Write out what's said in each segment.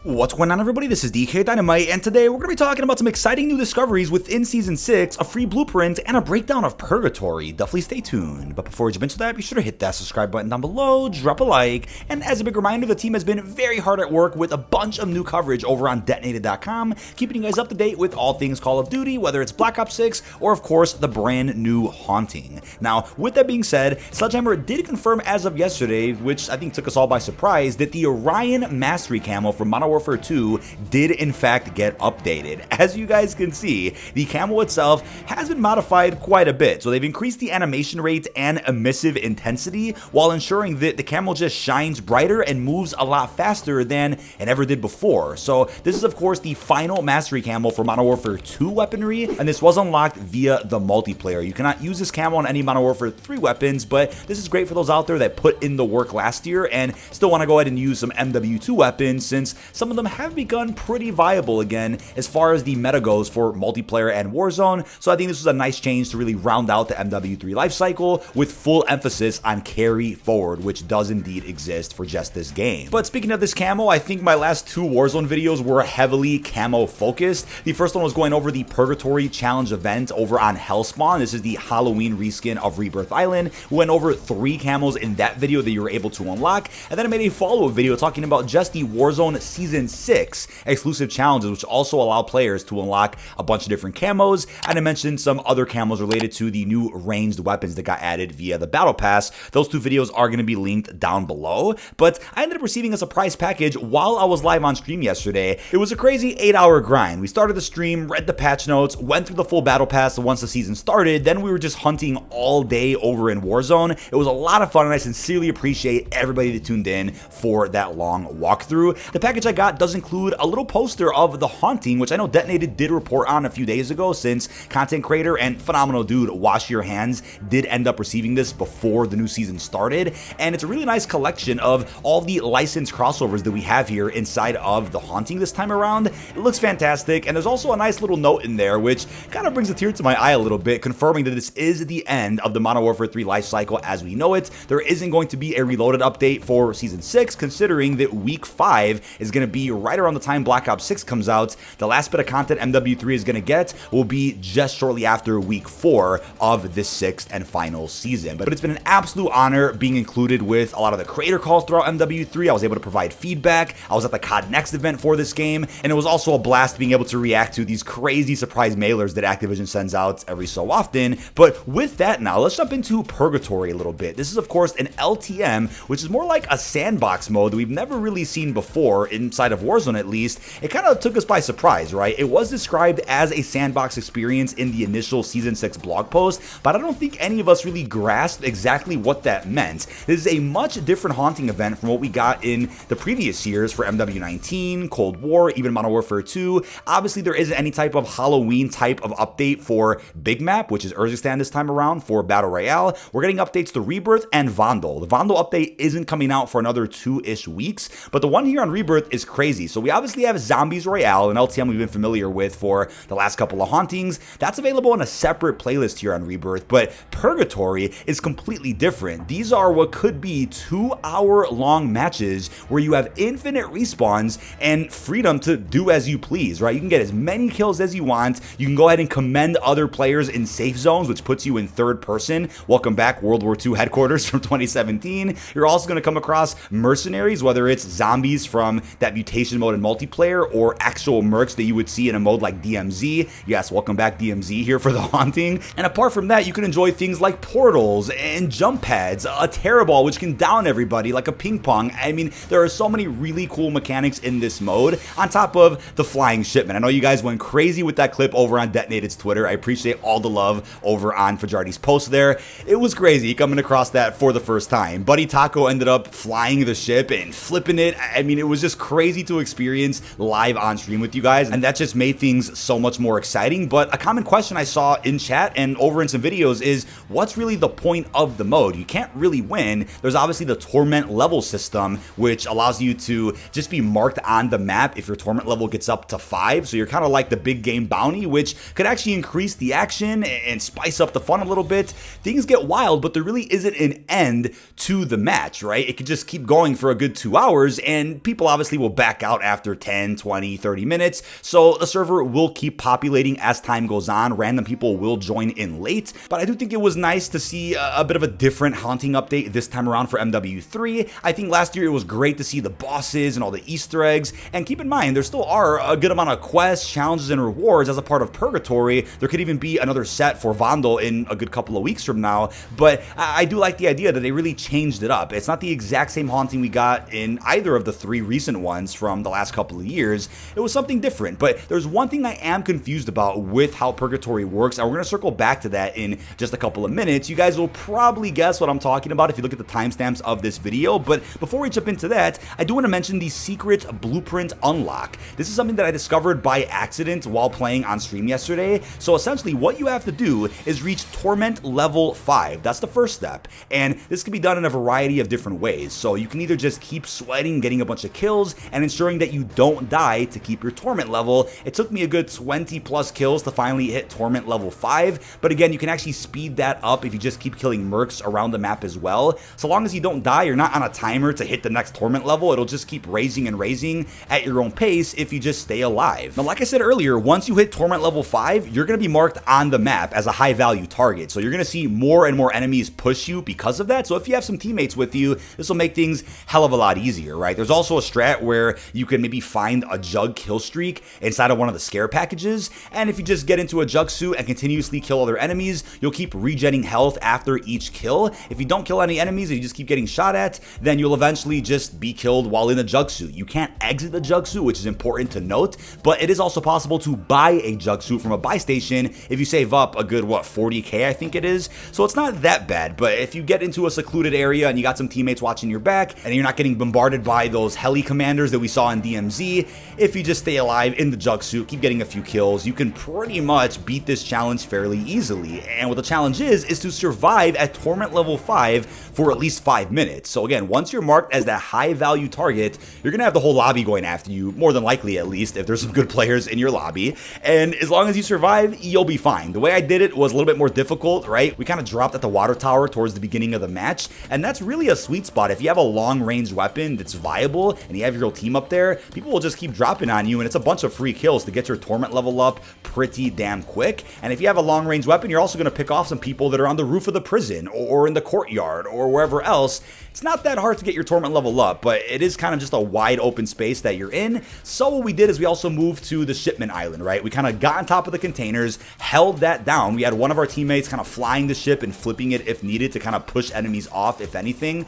What's going on, everybody? This is dkdynamite, and today we're going to be talking about some exciting new discoveries within Season 6, a free blueprint, and a breakdown of Purgatory. Definitely stay tuned. But before we jump into that, be sure to hit that subscribe button down below, drop a like, and as a big reminder, the team has been very hard at work with a bunch of new coverage over on dkdynamite.com, keeping you guys up to date with all things Call of Duty, whether it's Black Ops 6 or, of course, the brand new Haunting. Now, with that being said, Sledgehammer did confirm as of yesterday, which I think took us all by surprise, that the Orion Mastery Camo from Modern Warfare 2 did in fact get updated. As you guys can see, the camo itself has been modified quite a bit. So they've increased the animation rate and emissive intensity while ensuring that the camo just shines brighter and moves a lot faster than it ever did before. So this is of course the final mastery camo for Modern Warfare 2 weaponry, and this was unlocked via the multiplayer. You cannot use this camo on any Modern Warfare 3 weapons, but this is great for those out there that put in the work last year and still want to go ahead and use some MW2 weapons, since some of them have begun pretty viable again as far as the meta goes for multiplayer and Warzone. So I think this was a nice change to really round out the MW3 lifecycle with full emphasis on carry forward, which does indeed exist for just this game. But speaking of this camo, I think my last two Warzone videos were heavily camo focused. The first one was going over the Purgatory Challenge event over on Hellspawn. This is the Halloween reskin of Rebirth Island. We went over 3 camos in that video that you were able to unlock, and then I made a follow-up video talking about just the Warzone Season 6 exclusive challenges, which also allow players to unlock a bunch of different camos, and I mentioned some other camos related to the new ranged weapons that got added via the Battle Pass. Those 2 videos are going to be linked down below, but I ended up receiving a surprise package while I was live on stream yesterday. It was a crazy 8-hour grind. We started the stream, read the patch notes, went through the full Battle Pass once the season started, then we were just hunting all day over in Warzone. It was a lot of fun, and I sincerely appreciate everybody that tuned in for that long walkthrough. The package I got does include a little poster of the Haunting, which I know Detonated did report on a few days ago, since content creator and phenomenal dude Wash Your Hands did end up receiving this before the new season started, and it's a really nice collection of all the licensed crossovers that we have here inside of the Haunting this time around. It looks fantastic, and there's also a nice little note in there which kind of brings a tear to my eye a little bit, confirming that this is the end of the Modern Warfare 3 life cycle as we know it. There isn't going to be a reloaded update for Season 6, considering that Week 5 is going to be right around the time Black Ops 6 comes out. The last bit of content MW3 is going to get will be just shortly after Week 4 of this 6th and final season. But it's been an absolute honor being included with a lot of the creator calls throughout MW3. I was able to provide feedback. I was at the COD Next event for this game, and it was also a blast being able to react to these crazy surprise mailers that Activision sends out every so often. But with that now, let's jump into Purgatory a little bit. This is of course an LTM, which is more like a sandbox mode that we've never really seen before inside of Warzone at least. It kind of took us by surprise, right? It was described as a sandbox experience in the initial Season 6 blog post, but I don't think any of us really grasped exactly what that meant. This is a much different Haunting event from what we got in the previous years for MW19, Cold War, even Modern Warfare 2. Obviously, there isn't any type of Halloween type of update for Big Map, which is Urzikstan this time around for Battle Royale. We're getting updates to Rebirth and Vandal. The Vandal update isn't coming out for another 2-ish weeks, but the one here on Rebirth is crazy. So we obviously have Zombies Royale, an LTM we've been familiar with for the last couple of Hauntings. That's available in a separate playlist here on Rebirth, but Purgatory is completely different. These are what could be 2-hour-long matches where you have infinite respawns and freedom to do as you please, right? You can get as many kills as you want. You can go ahead and commend other players in safe zones, which puts you in third person. Welcome back, World War II headquarters from 2017. You're also going to come across mercenaries, whether it's zombies from that mutation mode in multiplayer or actual mercs that you would see in a mode like DMZ. Yes, welcome back DMZ here for the Haunting. And apart from that, you can enjoy things like portals and jump pads, a terror ball which can down everybody like a ping pong. I mean, there are so many really cool mechanics in this mode, on top of the flying shipment. I know you guys went crazy with that clip over on Detonated's Twitter. I appreciate all the love over on Fajardi's post there. It was crazy coming across that for the first time. Buddy Taco ended up flying the ship and flipping it. I mean, it was just crazy to experience live on stream with you guys, and that just made things so much more exciting. But a common question I saw in chat and over in some videos is, what's really the point of the mode? You can't really win. There's obviously the Torment level system, which allows you to just be marked on the map if your Torment level gets up to 5, so you're kind of like the big game bounty, which could actually increase the action and spice up the fun a little bit. Things get wild, but there really isn't an end to the match, right? It could just keep going for a good 2 hours, and people obviously will back out after 10, 20, 30 minutes. So the server will keep populating as time goes on. Random people will join in late, but I do think it was nice to see a bit of a different haunting update this time around for MW3. I think last year it was great to see the bosses and all the Easter eggs, and keep in mind there still are a good amount of quests, challenges, and rewards as a part of Purgatory. There could even be another set for Vandal in a good couple of weeks from now, but I do like the idea that they really changed it up. It's not the exact same haunting we got in either of the 3 recent ones from the last couple of years. It was something different, but there's one thing I am confused about with how Purgatory works, and we're going to circle back to that in just a couple of minutes. You guys will probably guess what I'm talking about if you look at the timestamps of this video, but before we jump into that, I do want to mention the secret blueprint unlock. This is something that I discovered by accident while playing on stream yesterday. So essentially what you have to do is reach Torment level 5. That's the first step, and this can be done in a variety of different ways. So you can either just keep sweating, getting a bunch of kills, and ensuring that you don't die to keep your Torment level. It took me a good 20 plus kills to finally hit Torment level 5, but again, you can actually speed that up if you just keep killing mercs around the map as well. So long as you don't die, you're not on a timer to hit the next Torment level. It'll just keep raising and raising at your own pace if you just stay alive. Now, like I said earlier, once you hit Torment level 5, you're going to be marked on the map as a high value target. So you're going to see more and more enemies push you because of that. So if you have some teammates with you, this will make things hell of a lot easier, right? There's also a strat where you can maybe find a jug kill streak inside of one of the scare packages. And if you just get into a jug suit and continuously kill other enemies, you'll keep regenning health after each kill. If you don't kill any enemies and you just keep getting shot at, then you'll eventually just be killed while in the jug suit. You can't exit the jug suit, which is important to note, but it is also possible to buy a jug suit from a buy station if you save up a good, 40k I think it is. So it's not that bad, but if you get into a secluded area and you got some teammates watching your back and you're not getting bombarded by those heli commanders that we saw in DMZ, if you just stay alive in the jug suit, keep getting a few kills, you can pretty much beat this challenge fairly easily. And what the challenge is to survive at Torment level 5 for at least 5 minutes. So again, once you're marked as that high value target, you're gonna have the whole lobby going after you, more than likely at least, if there's some good players in your lobby. And as long as you survive, you'll be fine. The way I did it was a little bit more difficult, right? We kind of dropped at the water tower towards the beginning of the match, and that's really a sweet spot. If you have a long range weapon that's viable and you have your whole team up there, people will just keep dropping on you, and it's a bunch of free kills to get your Torment level up pretty damn quick. And if you have a long range weapon, you're also going to pick off some people that are on the roof of the prison or in the courtyard or wherever else. It's not that hard to get your Torment level up, but it is kind of just a wide open space that you're in. So what we did is we also moved to the shipment island, right? We kind of got on top of the containers, held that down. We had one of our teammates kind of flying the ship and flipping it if needed to kind of push enemies off, if anything.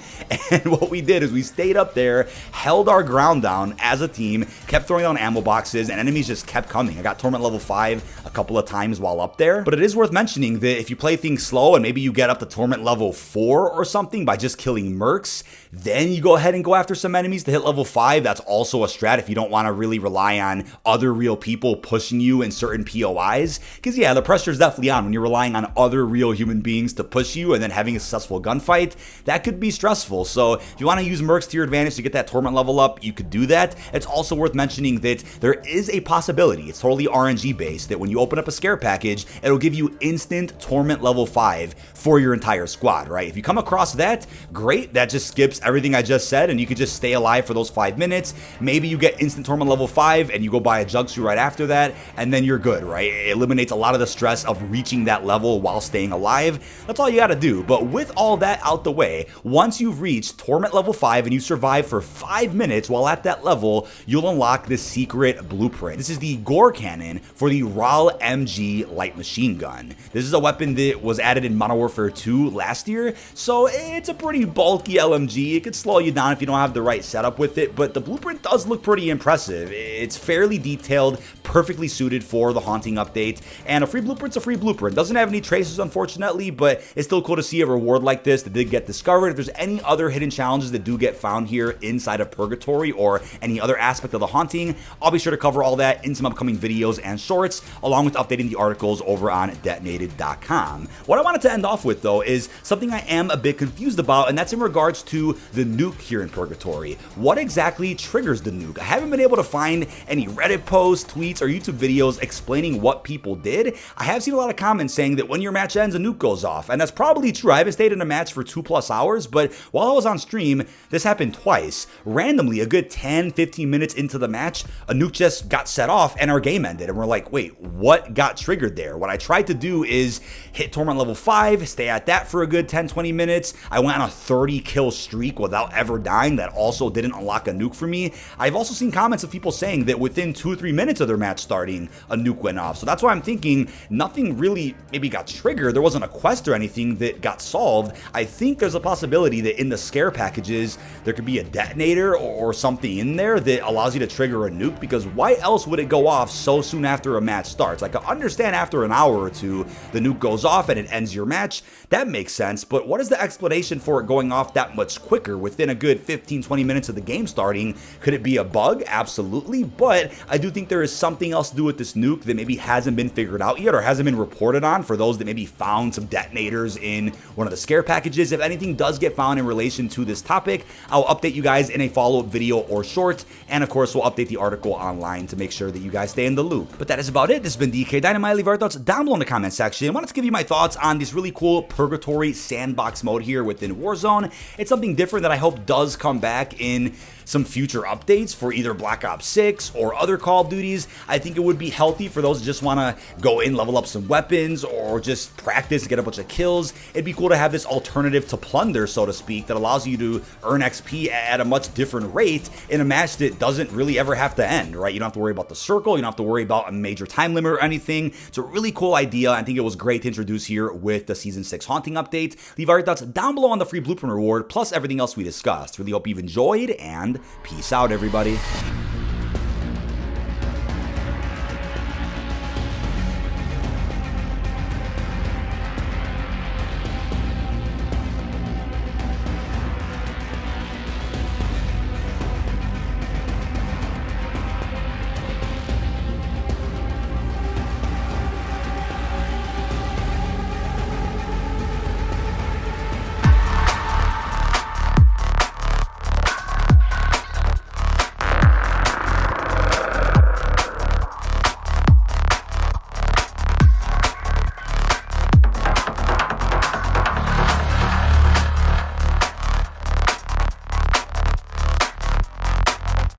And what we did is we stayed up there, held our ground down as a team, kept throwing down ammo boxes, and enemies just kept coming. I got Torment level 5 a couple of times while up there, but it is worth mentioning that if you play things slow and maybe you get up to Torment level 4 or something by just killing mercs, then you go ahead and go after some enemies to hit level 5. That's also a strat if you don't want to really rely on other real people pushing you in certain POIs. Because yeah, the pressure is definitely on when you're relying on other real human beings to push you and then having a successful gunfight. That could be stressful. So if you want to use mercs to your advantage to get that Torment level up, you could do that. It's also worth mentioning that there is a possibility, it's totally RNG based, that when you open up a scare package, it'll give you instant Torment level 5 for your entire squad, right? If you come across that, great. That just skips everything I just said, and you could just stay alive for those 5 minutes. Maybe you get instant Torment level 5 and you go buy a jug suit right after that, and then you're good, right? It eliminates a lot of the stress of reaching that level while staying alive. That's all you gotta do. But with all that out the way, once you've reached Torment level 5 and you survive for 5 minutes while at that level, you'll unlock this secret blueprint. This is the Gore cannon for the RAL MG light machine gun. This is a weapon that was added in Modern Warfare 2 last year, so it's a pretty bulky LMG. It could slow you down if you don't have the right setup with it, but the blueprint does look pretty impressive. It's fairly detailed, perfectly suited for the haunting update, and a free blueprint's a free blueprint. Doesn't have any traces, unfortunately, but it's still cool to see a reward like this that did get discovered. If there's any other hidden challenges that do get found here inside of Purgatory or any other aspect of the haunting, I'll be sure to cover all that in some upcoming videos and shorts, along with updating the articles over on detonated.com. What I wanted to end off with, though, is something I am a bit confused about, and that's in regards to the nuke here in Purgatory. What exactly triggers the nuke? I haven't been able to find any Reddit posts, tweets, or YouTube videos explaining what people did. I have seen a lot of comments saying that when your match ends, a nuke goes off, and that's probably true. I haven't stayed in a match for 2+ hours, but while I was on stream, this happened twice. Randomly, a good 10, 15 minutes into the match, a nuke just got set off and our game ended. And we're like, wait, what got triggered there? What I tried to do is hit Torment level 5, stay at that for a good 10, 20 minutes. I went on a 30 kill streak without ever dying. That also didn't unlock a nuke for me. I've also seen comments of people saying that within 2 or 3 minutes of their match starting, a nuke went off. So that's why I'm thinking nothing really maybe got triggered. There wasn't a quest or anything that got solved. I think there's a possibility that in the scare packages, there could be a detonator or something in there that allows you to trigger a nuke, because why else would it go off so soon after a match starts? Like, I understand after an hour or two, the nuke goes off and it ends your match. That makes sense, but what is the explanation for it going off that much quicker within a good 15, 20 minutes of the game starting? Could it be a bug? Absolutely, but I do think there is something else to do with this nuke that maybe hasn't been figured out yet or hasn't been reported on for those that maybe found some detonators in one of the scare packages. If anything does get found in relation to this topic, I'll update you guys in a follow-up video or short, and of course we'll update the article online to make sure that you guys stay in the loop. But that is about it. This has been dkdynamite. Leave our thoughts down below in the comment section. I wanted to give you my thoughts on this really cool Purgatory sandbox mode here within Warzone. It's something different that I hope does come back in some future updates for either Black Ops 6 or other Call of Duties. I think it would be healthy for those who just want to go in, level up some weapons, or just practice and get a bunch of kills. It'd be cool to have this alternative to plunder, so to speak, that allows you to earn XP at a much different rate in a match that doesn't really ever have to end, right? You don't have to worry about the circle, you don't have to worry about a major time limit or anything. It's a really cool idea. I think it was great to introduce here with the Season 6 Haunting update. Leave our thoughts down below on the free blueprint reward, plus everything else we discussed. Really hope you've enjoyed, and peace out, everybody.